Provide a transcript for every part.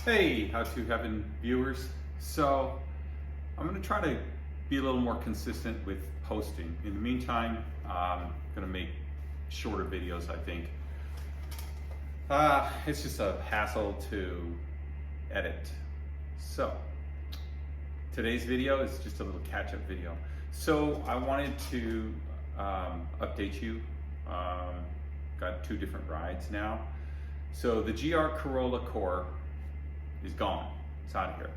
Hey, HowtoHeaven viewers. So I'm going to try to be a little more consistent with posting. In the meantime, I'm going to make shorter videos, I think. It's just a hassle to edit. So today's video is just a little catch-up video. So I wanted to update you. Got two different rides now. So the GR Corolla Core is gone. It's out of here.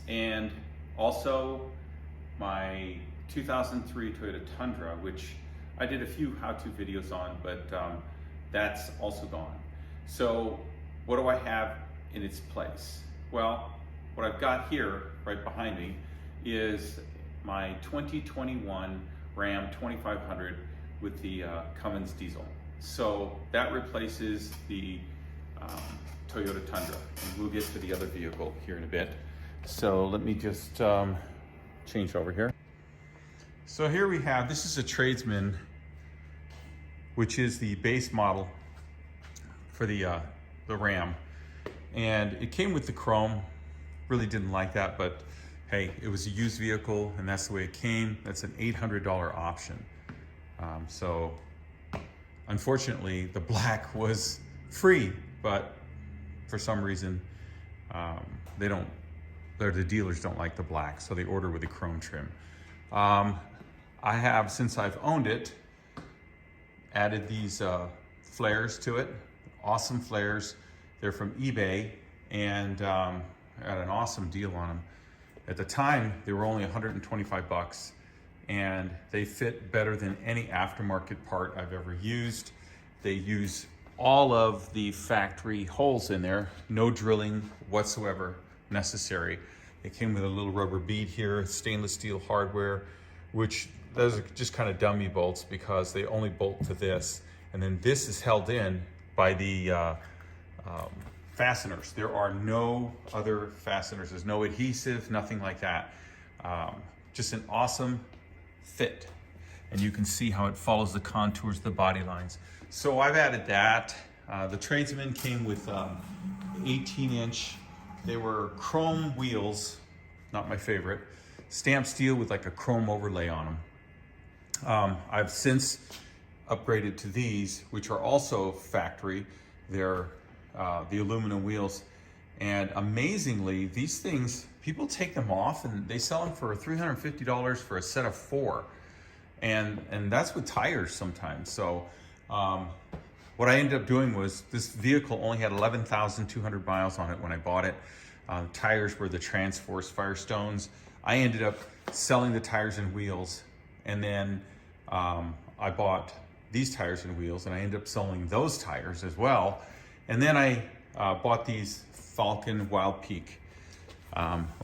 And also my 2003 Toyota Tundra, which I did a few how-to videos on, but that's also gone. So what do I have in its place? Well, what I've got here right behind me is my 2021 Ram 2500 with the Cummins diesel. So that replaces the Toyota Tundra, and we'll get to the other vehicle here in a bit. So let me just change over here. So here we have, this is a Tradesman, which is the base model for the Ram. And it came with the chrome. Really didn't like that, but hey, it was a used vehicle and that's the way it came. That's an $800 option. So unfortunately, the black was free, but for some reason, the dealers don't like the black, so they order with the chrome trim. I have, since I've owned it, added these flares to it. Awesome flares. They're from eBay, and I had an awesome deal on them. At the time, they were only 125 bucks, and they fit better than any aftermarket part I've ever used. They use all of the factory holes in there, no drilling whatsoever necessary. It came with a little rubber bead here, stainless steel hardware, which those are just kind of dummy bolts because they only bolt to this. And then this is held in by the fasteners. There are no other fasteners. There's no adhesive, nothing like that. Just an awesome fit. And you can see how it follows the contours of the body lines. So I've added that. The Tradesman came with 18-inch. They were chrome wheels, not my favorite. Stamped steel with like a chrome overlay on them. I've since upgraded to these, which are also factory. They're the aluminum wheels. And amazingly, these things, people take them off and they sell them for $350 for a set of 4. And that's with tires sometimes. So what I ended up doing was, this vehicle only had 11,200 miles on it when I bought it. Tires were the Transforce Firestones. I ended up selling the tires and wheels, and then I bought these tires and wheels, and I ended up selling those tires as well. And then I bought these Falcon Wild Peak.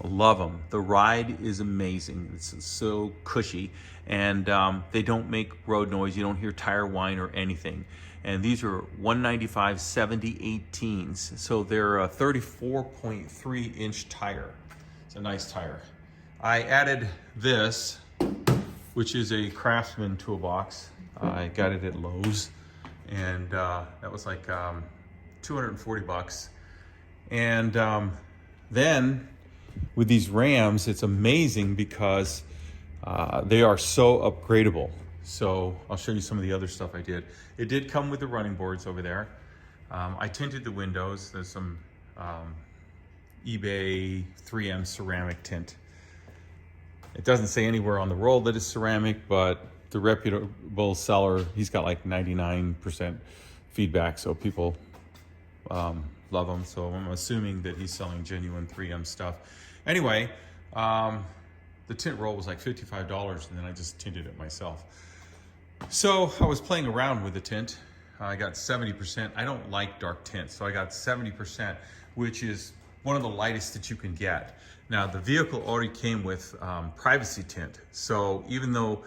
Love them. The ride is amazing. It's so cushy, and they don't make road noise. You don't hear tire whine or anything. And these are 195 70/18s, so they're a 34.3 inch tire. It's a nice tire. I added this, which is a Craftsman toolbox. I got it at Lowe's, and that was like 240 bucks. And then with these Rams, it's amazing because they are so upgradable. So I'll show you some of the other stuff I did. It did come with the running boards over there. I tinted the windows. There's some eBay 3M ceramic tint. It doesn't say anywhere on the roll that it's ceramic, but the reputable seller, he's got like 99% feedback, so people love them. So I'm assuming that he's selling genuine 3M stuff. Anyway, the tint roll was like $55, and then I just tinted it myself. So I was playing around with the tint. I got 70%. I don't like dark tint, so I got 70%, which is one of the lightest that you can get. Now, the vehicle already came with privacy tint, so even though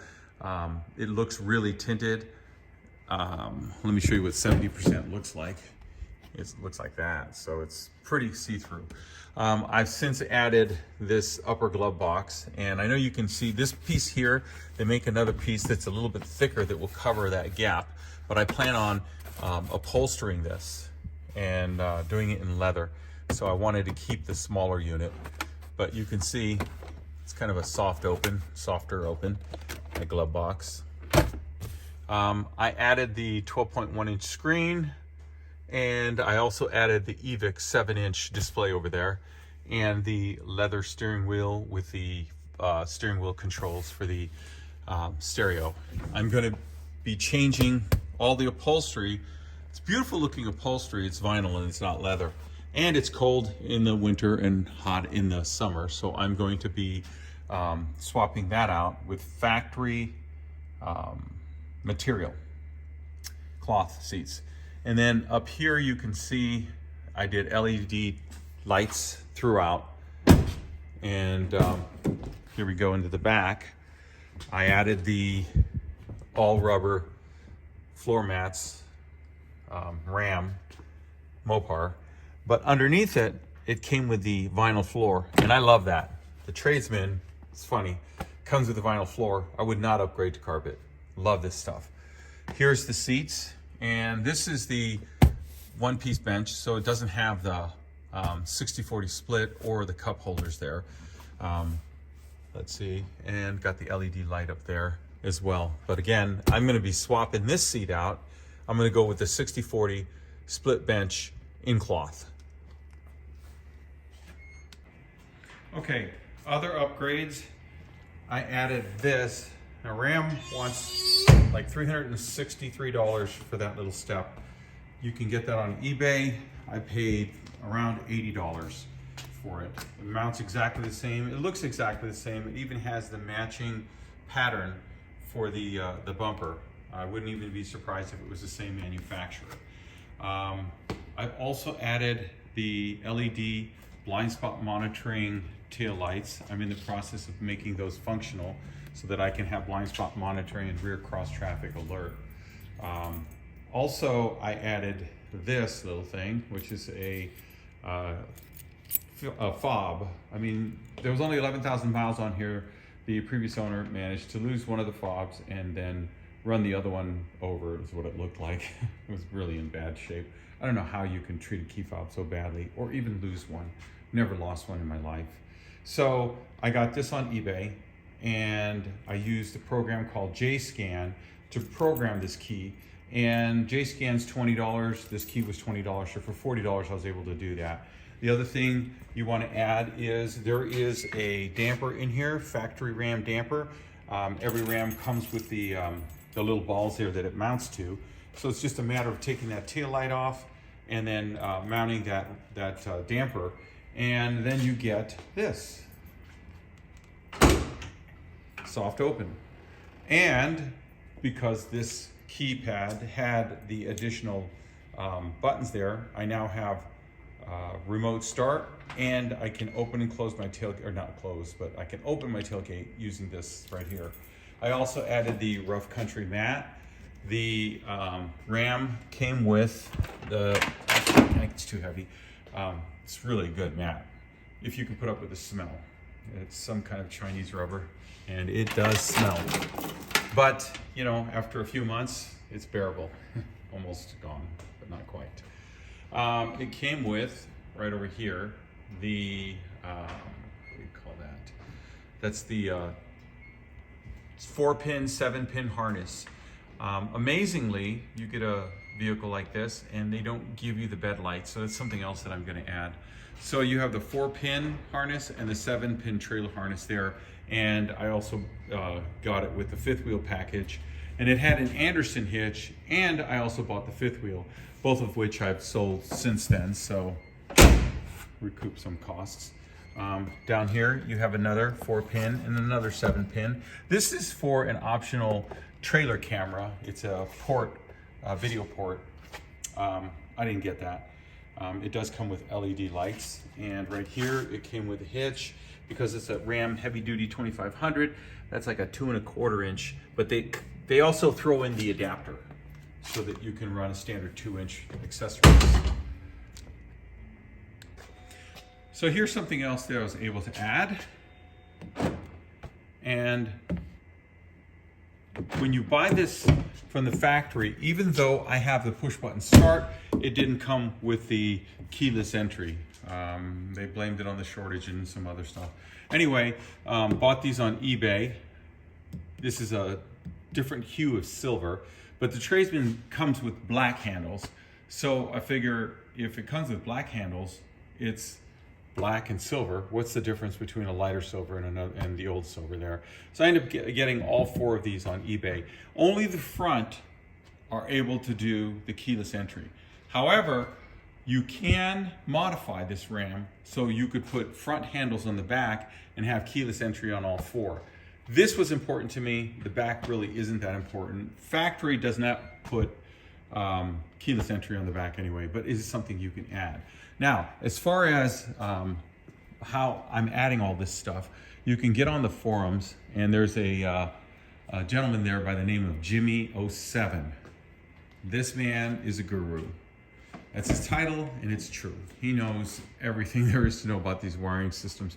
it looks really tinted, let me show you what 70% looks like. It looks like that, so it's pretty see-through. I've since added this upper glove box, and I know you can see this piece here. They make another piece that's a little bit thicker that will cover that gap, but I plan on upholstering this. and doing it in leather. So I wanted to keep the smaller unit, but you can see it's kind of a softer open, my glove box. I added the 12.1-inch screen, and I also added the EVIC 7-inch display over there, and the leather steering wheel with the steering wheel controls for the stereo. I'm going to be changing all the upholstery. It's beautiful looking upholstery. It's vinyl and it's not leather. And it's cold in the winter and hot in the summer. So I'm going to be swapping that out with factory material, cloth seats. And then up here you can see I did LED lights throughout. And here we go into the back. I added the all rubber floor mats, Ram Mopar, but underneath it, it came with the vinyl floor, and I love that. The Tradesman, it's funny, comes with the vinyl floor. I would not upgrade to carpet. Love this stuff. Here's the seats, and this is the one-piece bench, so it doesn't have the 60/40 split or the cup holders there. Let's see, and got the LED light up there as well. But again, I'm going to be swapping this seat out. I'm going to go with the 60/40 split bench in cloth. Okay, other upgrades. I added this. Now Ram wants like $363 for that little step. You can get that on eBay. I paid around $80 for it. It mounts exactly the same. It looks exactly the same. It even has the matching pattern for the bumper. I wouldn't even be surprised if it was the same manufacturer. I've also added the LED blind spot monitoring tail lights. I'm in the process of making those functional so that I can have blind spot monitoring and rear cross traffic alert. Also, I added this little thing, which is a fob. I mean, there was only 11,000 miles on here. The previous owner managed to lose one of the fobs and then run the other one over, is what it looked like. It was really in bad shape. I don't know how you can treat a key fob so badly or even lose one. Never lost one in my life. So I got this on eBay, and I used a program called JScan to program this key. And JScan's $20, this key was $20, so for $40 I was able to do that. The other thing you want to add is there is a damper in here, factory Ram damper. Every Ram comes with the little balls there that it mounts to. So it's just a matter of taking that tail light off and then mounting that damper. And then you get this, soft open. And because this keypad had the additional buttons there, I now have remote start, and I can open and close my tailgate, or not close, but I can open my tailgate using this right here. I also added the rough country mat. The Ram came with the, it's too heavy. It's really good mat, if you can put up with the smell. It's some kind of Chinese rubber, and it does smell. But, you know, after a few months, it's bearable. Almost gone, but not quite. It came with, right over here, the, what do you call that? That's the 4-pin, 7-pin harness. Amazingly, you get a vehicle like this and they don't give you the bed light, so that's something else that I'm going to add. So you have the 4-pin harness and the 7-pin trailer harness there, and I also got it with the 5th wheel package, and it had an Anderson hitch, and I also bought the 5th wheel, both of which I've sold since then, so recoup some costs. Down here you have another 4-pin and another 7-pin. This is for an optional trailer camera. It's a port, video port. I didn't get that. It does come with LED lights, and right here it came with a hitch because it's a Ram heavy duty 2500. That's like a 2¼ inch, but they also throw in the adapter so that you can run a standard 2-inch accessories. So here's something else that I was able to add. And when you buy this from the factory, even though I have the push button start it didn't come with the keyless entry. They blamed it on the shortage and some other stuff. Anyway, bought these on eBay. This is a different hue of silver, but the Tradesman comes with black handles. So I figure if it comes with black handles, it's black and silver. What's the difference between a lighter silver and the old silver there? So I ended up getting all 4 of these on eBay. Only the front are able to do the keyless entry. However, you can modify this RAM so you could put front handles on the back and have keyless entry on all 4. This was important to me. The back really isn't that important. Factory does not put keyless entry on the back anyway, but it is something you can add. Now, as far as how I'm adding all this stuff, you can get on the forums, and there's a gentleman there by the name of Jimmy07. This man is a guru. That's his title, and it's true. He knows everything there is to know about these wiring systems.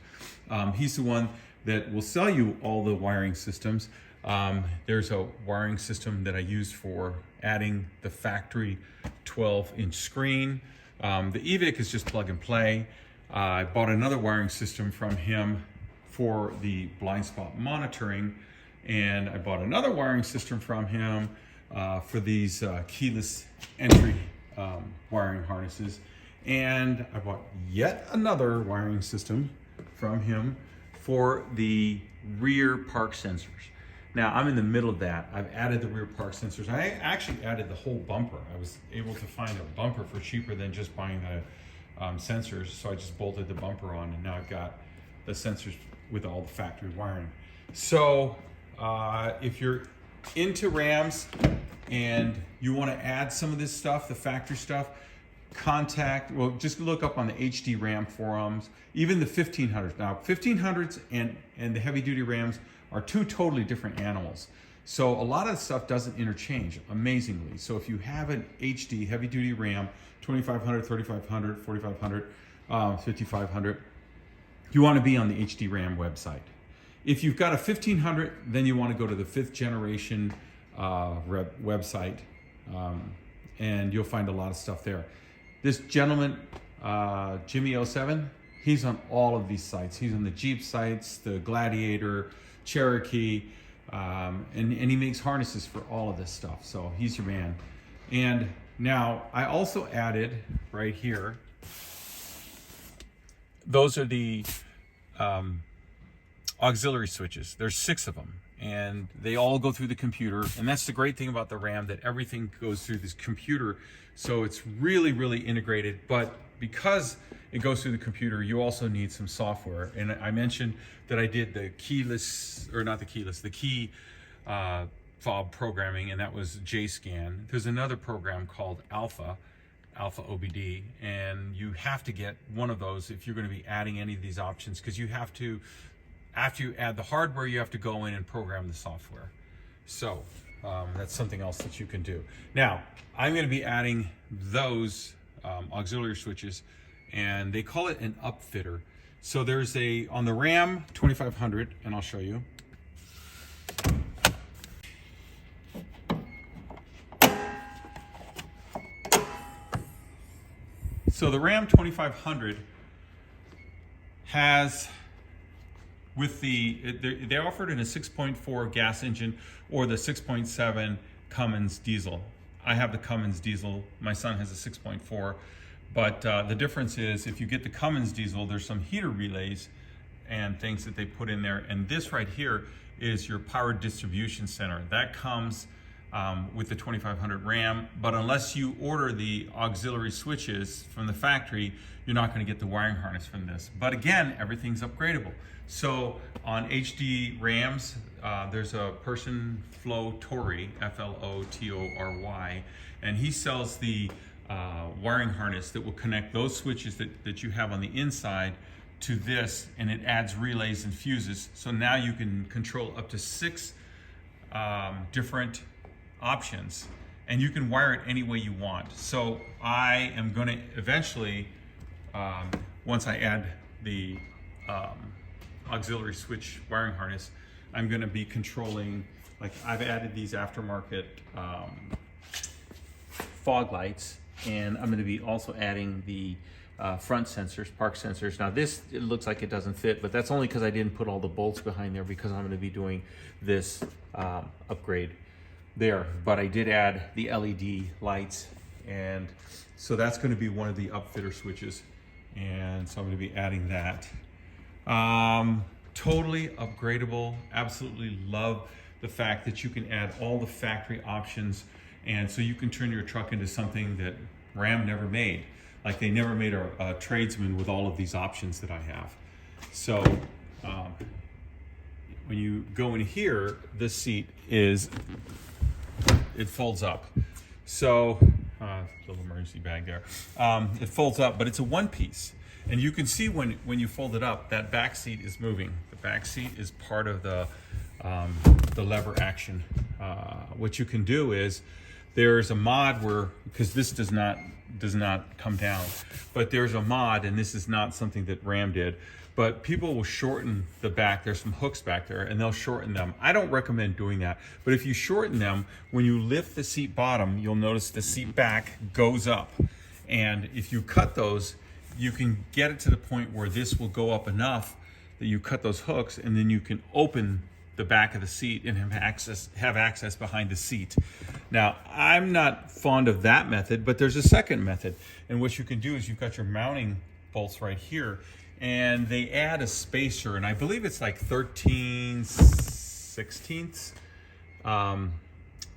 He's the one that will sell you all the wiring systems. There's a wiring system that I use for adding the factory 12-inch screen. The EVIC is just plug and play. I bought another wiring system from him for the blind spot monitoring, and I bought another wiring system from him for these keyless entry wiring harnesses, and I bought yet another wiring system from him for the rear park sensors. Now I'm in the middle of that. I've added the rear park sensors. I actually added the whole bumper. I was able to find a bumper for cheaper than just buying the sensors, so I just bolted the bumper on, and now I've got the sensors with all the factory wiring. So if you're into RAMs and you want to add some of this stuff, the factory stuff, just look up on the HD RAM forums, even the 1500s. Now 1500s and the heavy duty RAMs are 2 totally different animals. So a lot of the stuff doesn't interchange, amazingly. So if you have an HD heavy duty RAM, 2500, 3500, 4500, 5500, you want to be on the HD RAM website. If you've got a 1500, then you want to go to the 5th generation website, and you'll find a lot of stuff there. This gentleman, Jimmy07, he's on all of these sites. He's on the Jeep sites, the Gladiator, Cherokee, and he makes harnesses for all of this stuff. So he's your man. And now I also added right here, those are the auxiliary switches. There's 6 of them, and they all go through the computer. And that's the great thing about the RAM, that everything goes through this computer. So it's really, really integrated. But because it goes through the computer, you also need some software. And I mentioned that I did the keyless, or not the keyless, the key fob programming, and that was JScan. There's another program called Alpha OBD, and you have to get one of those if you're going to be adding any of these options, because you have to, after you add the hardware, you have to go in and program the software. So that's something else that you can do. Now, I'm going to be adding those auxiliary switches, and they call it an upfitter. So there's on the RAM 2500, and I'll show you. So the RAM 2500 has, with they offered in a 6.4 gas engine or the 6.7 Cummins diesel. I have the Cummins diesel. My son has a 6.4. But the difference is, if you get the Cummins diesel, there's some heater relays and things that they put in there. And this right here is your power distribution center. That comes with the 2500 RAM, but unless you order the auxiliary switches from the factory, you're not going to get the wiring harness from this. But again, everything's upgradable. So on HD RAMs, there's a person, Flo Torrey, Flotory, and he sells the wiring harness that will connect those switches that you have on the inside to this, and it adds relays and fuses. So now you can control up to 6 different options, and you can wire it any way you want. So I am going to eventually, once I add the auxiliary switch wiring harness, I'm going to be controlling, like I've added these aftermarket fog lights, and I'm going to be also adding the front sensors, park sensors. Now this, it looks like it doesn't fit, but that's only because I didn't put all the bolts behind there, because I'm going to be doing this upgrade there. But I did add the LED lights, and so that's going to be one of the upfitter switches, and so I'm going to be adding that. Totally upgradable. Absolutely love the fact that you can add all the factory options, and so you can turn your truck into something that Ram never made. Like they never made a tradesman with all of these options that I have. So when you go in here, this seat it folds up. So little emergency bag there. It folds up, but it's a one piece. And you can see when you fold it up, that back seat is moving. The back seat is part of the lever action. What you can do is, there's a mod where, because this does not come down, but there's a mod, and this is not something that Ram did, but people will shorten the back. There's some hooks back there, and they'll shorten them. I don't recommend doing that, but if you shorten them, when you lift the seat bottom, you'll notice the seat back goes up. And if you cut those, you can get it to the point where this will go up enough that you cut those hooks, and then you can open the back of the seat and have access behind the seat. Now, I'm not fond of that method, but there's a second method. And what you can do is, you've got your mounting bolts right here, and they add a spacer, and I believe it's like 13/16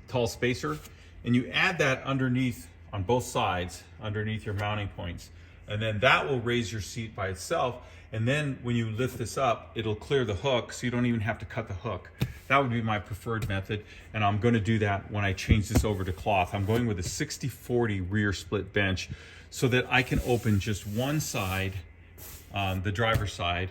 tall spacer, and you add that underneath on both sides, underneath your mounting points, and then that will raise your seat by itself. And then when you lift this up, it'll clear the hook, so you don't even have to cut the hook. That would be my preferred method, and I'm going to do that when I change this over to cloth. I'm going with a 60/40 rear split bench, so that I can open just one side, the driver's side,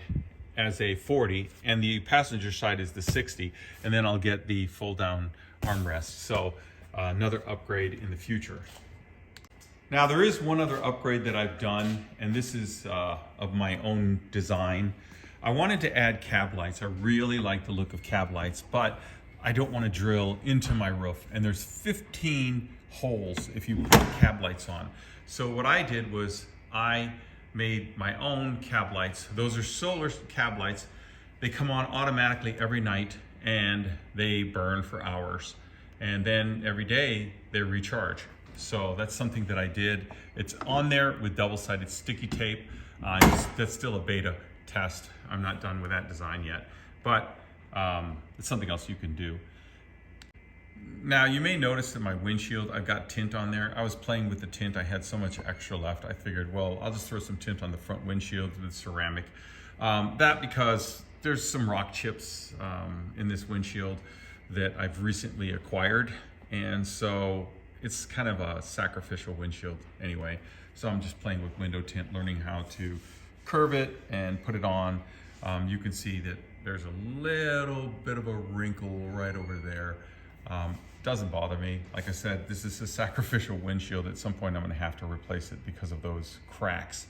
as a 40, and the passenger side is the 60, and then I'll get the fold down armrest. So another upgrade in the future. Now, there is one other upgrade that I've done, and this is of my own design. I wanted to add cab lights. I really like the look of cab lights, but I don't want to drill into my roof. And there's 15 holes if you put cab lights on. So what I did was, I made my own cab lights. Those are solar cab lights. They come on automatically every night, and they burn for hours. And then every day they recharge. So that's something that I did. It's on there with double-sided sticky tape. That's still a beta test. I'm not done with that design yet, but it's something else you can do. Now, you may notice that my windshield, I've got tint on there. I was playing with the tint. I had so much extra left. I figured, well, I'll just throw some tint on the front windshield with ceramic. That because there's some rock chips in this windshield that I've recently acquired, and so it's kind of a sacrificial windshield anyway. So I'm just playing with window tint, learning how to curve it and put it on. You can see that there's a little bit of a wrinkle right over there. Doesn't bother me. Like I said, this is a sacrificial windshield. At some point I'm gonna have to replace it because of those cracks.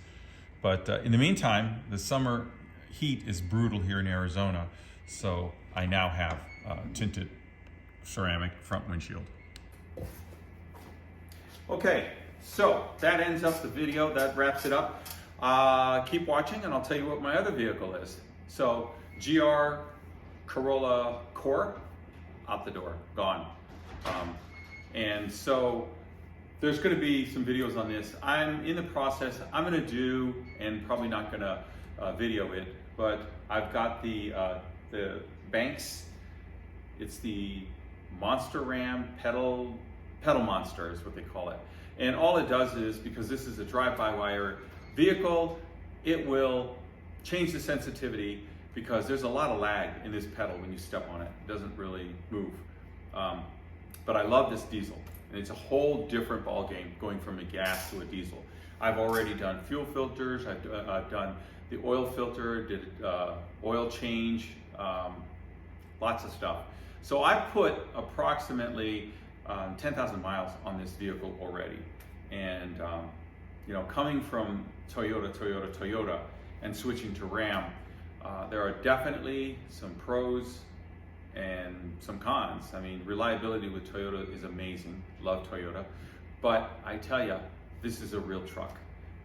But in the meantime, the summer heat is brutal here in Arizona. So I now have tinted ceramic front windshield. Okay, so that ends up the video. That wraps it up. Keep watching, and I'll tell you what my other vehicle is. So GR Corolla Core, out the door, gone. And so there's going to be some videos on this. I'm in the process. I'm going to do, and probably not going to video it, but I've got the Banks. It's the Monster Ram pedal monster is what they call it. And all it does is, because this is a drive-by-wire vehicle, it will change the sensitivity, because there's a lot of lag in this pedal when you step on it. It doesn't really move. But I love this diesel, and it's a whole different ball game going from a gas to a diesel. I've already done fuel filters. I've done the oil filter, did oil change, lots of stuff. So I put approximately 10,000 miles on this vehicle already. And you know, coming from Toyota, and switching to Ram, there are definitely some pros and some cons. I mean, reliability with Toyota is amazing. Love Toyota. But I tell you, this is a real truck.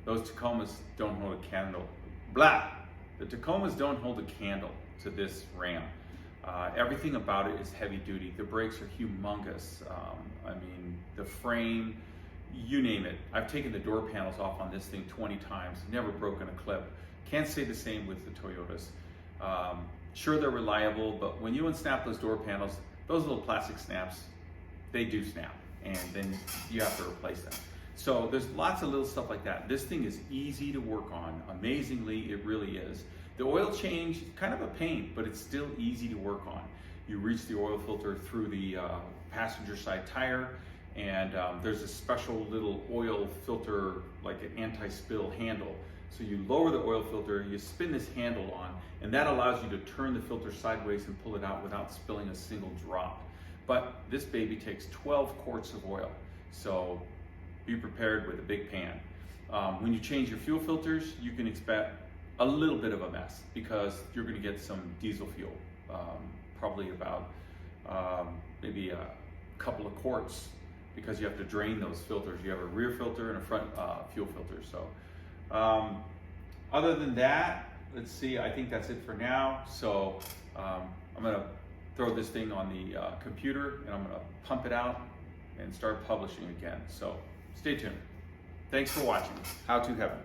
Those Tacomas don't hold a candle. Blah! The Tacomas don't hold a candle to this Ram. Everything about it is heavy duty. The brakes are humongous. I mean, the frame, you name it. I've taken the door panels off on this thing 20 times, never broken a clip. Can't say the same with the Toyotas. Sure, they're reliable, but when you unsnap those door panels, those little plastic snaps, they do snap, and then you have to replace them. So there's lots of little stuff like that. This thing is easy to work on. Amazingly, it really is. The oil change, kind of a pain, but it's still easy to work on. You reach the oil filter through the passenger side tire, and there's a special little oil filter, like an anti-spill handle. So you lower the oil filter, you spin this handle on, and that allows you to turn the filter sideways and pull it out without spilling a single drop. But this baby takes 12 quarts of oil, so be prepared with a big pan. When you change your fuel filters, you can expect a little bit of a mess because you're going to get some diesel fuel, probably about maybe a couple of quarts, because you have to drain those filters. You have a rear filter and a front fuel filter. So other than that, let's see, I think that's it for now. So I'm going to throw this thing on the computer, and I'm going to pump it out and start publishing again. So stay tuned. Thanks for watching How to Heaven.